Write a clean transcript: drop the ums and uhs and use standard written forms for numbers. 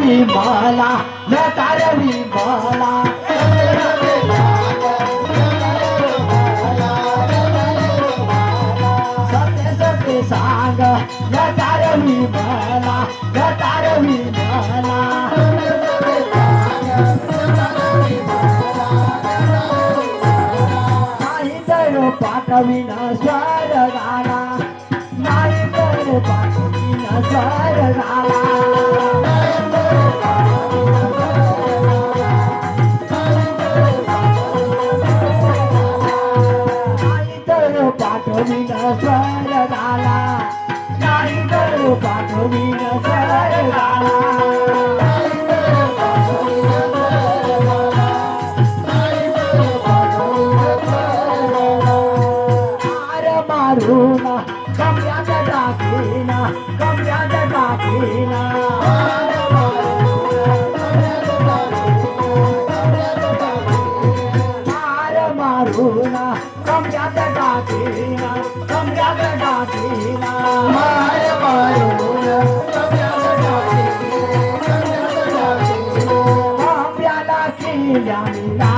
विमला लतार विमला सत्य सत्य सांग लतार विमला लतार विमला नाही तर पाठविना स्वर गाला नाही तर पाठविना स्वर गाला पाठविन स्वर गाला नाही तर पाठविन स्वर गाला हार मारून कमऱ्यात टाकीना कमऱ्यात टाकीना हार मारून कमऱ्यात टाकीना कमऱ्यात टाकीना हार मारून कमऱ्यात टाकीना कमऱ्याला केल्या